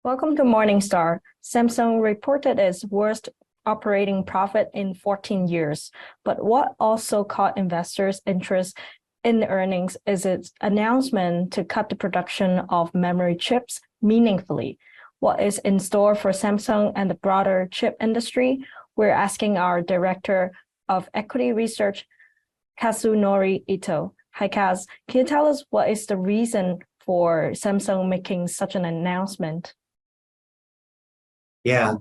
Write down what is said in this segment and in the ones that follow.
Welcome to Morningstar. Samsung reported its worst operating profit in 14 years, but what also caught investors' interest in the earnings is its announcement to cut the production of memory chips meaningfully. What is in store for Samsung and the broader chip industry? We're asking our Director of Equity Research, Kazunori Ito. Hi, Kaz. Can you tell us what is the reason for Samsung making such an announcement? Yeah,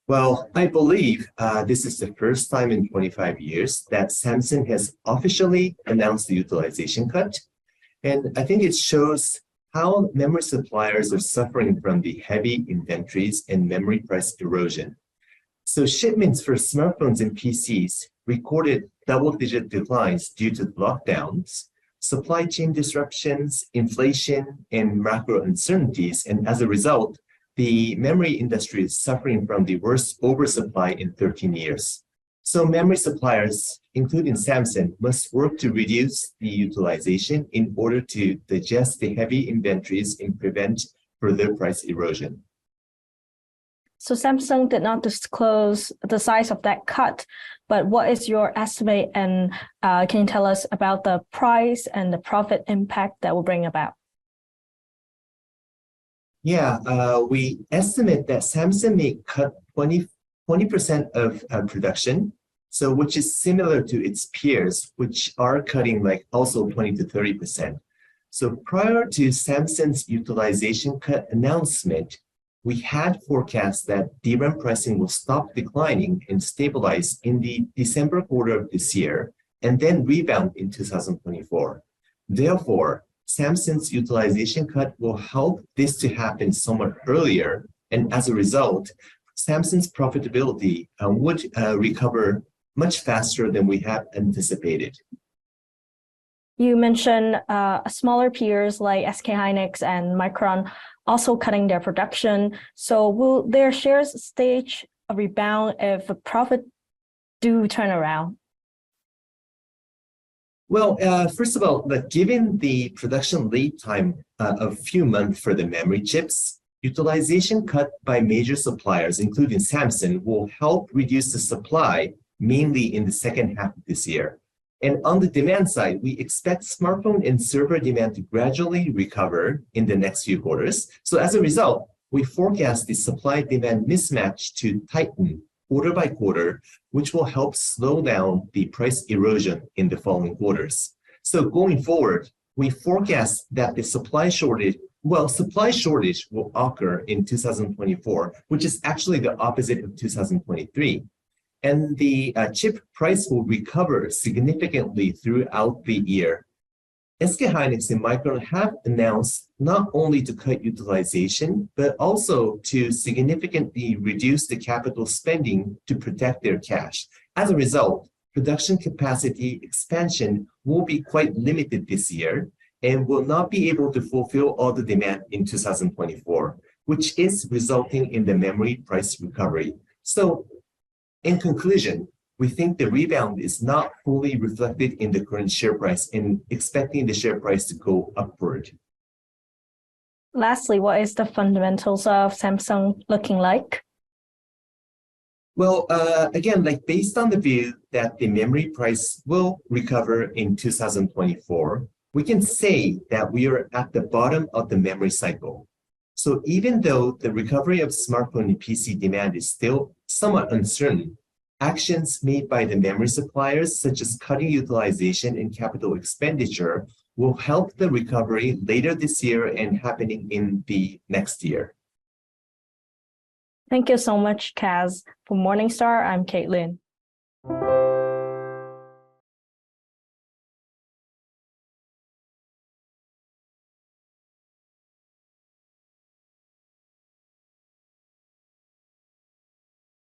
well, I believe this is the first time in 25 years that Samsung has officially announced the utilization cut. And I think it shows how memory suppliers are suffering from the heavy inventories and memory price erosion. So shipments for smartphones and PCs recorded double-digit declines due to lockdowns, supply chain disruptions, inflation, and macro uncertainties. And as a result, the memory industry is suffering from the worst oversupply in 13 years. So memory suppliers, including Samsung, must work to reduce the utilization in order to digest the heavy inventories and prevent further price erosion. So Samsung did not disclose the size of that cut, but what is your estimate, and can you tell us about the price and the profit impact that will bring about? Yeah, we estimate that Samsung may cut 20% of production, so which is similar to its peers, which are cutting like also 20 to 30%. So prior to Samsung's utilization cut announcement, we had forecast that DRAM pricing will stop declining and stabilize in the December quarter of this year, and then rebound in 2024. Therefore, Samsung's utilization cut will help this to happen somewhat earlier, and as a result, Samsung's profitability would recover much faster than we had anticipated. You mentioned smaller peers like SK Hynix and Micron also cutting their production. So will their shares stage a rebound if the profit do turn around? Well, first of all, given the production lead time of a few months for the memory chips, utilization cut by major suppliers, including Samsung, will help reduce the supply, mainly in the second half of this year. And on the demand side, we expect smartphone and server demand to gradually recover in the next few quarters. So as a result, we forecast the supply-demand mismatch to tighten quarter by quarter, which will help slow down the price erosion in the following quarters. So going forward, we forecast that the supply shortage will occur in 2024, which is actually the opposite of 2023. And the chip price will recover significantly throughout the year. SK Hynix and Micron have announced not only to cut utilization, but also to significantly reduce the capital spending to protect their cash. As a result, production capacity expansion will be quite limited this year and will not be able to fulfill all the demand in 2024, which is resulting in the memory price recovery. So, in conclusion, we think the rebound is not fully reflected in the current share price and expecting the share price to go upward. Lastly, what is the fundamentals of Samsung looking like? Well, again, based on the view that the memory price will recover in 2024, we can say that we are at the bottom of the memory cycle. So even though the recovery of smartphone and PC demand is still somewhat uncertain, actions made by the memory suppliers, such as cutting utilization and capital expenditure, will help the recovery later this year and happening in the next year. Thank you so much, Kaz. For Morningstar, I'm Caitlin.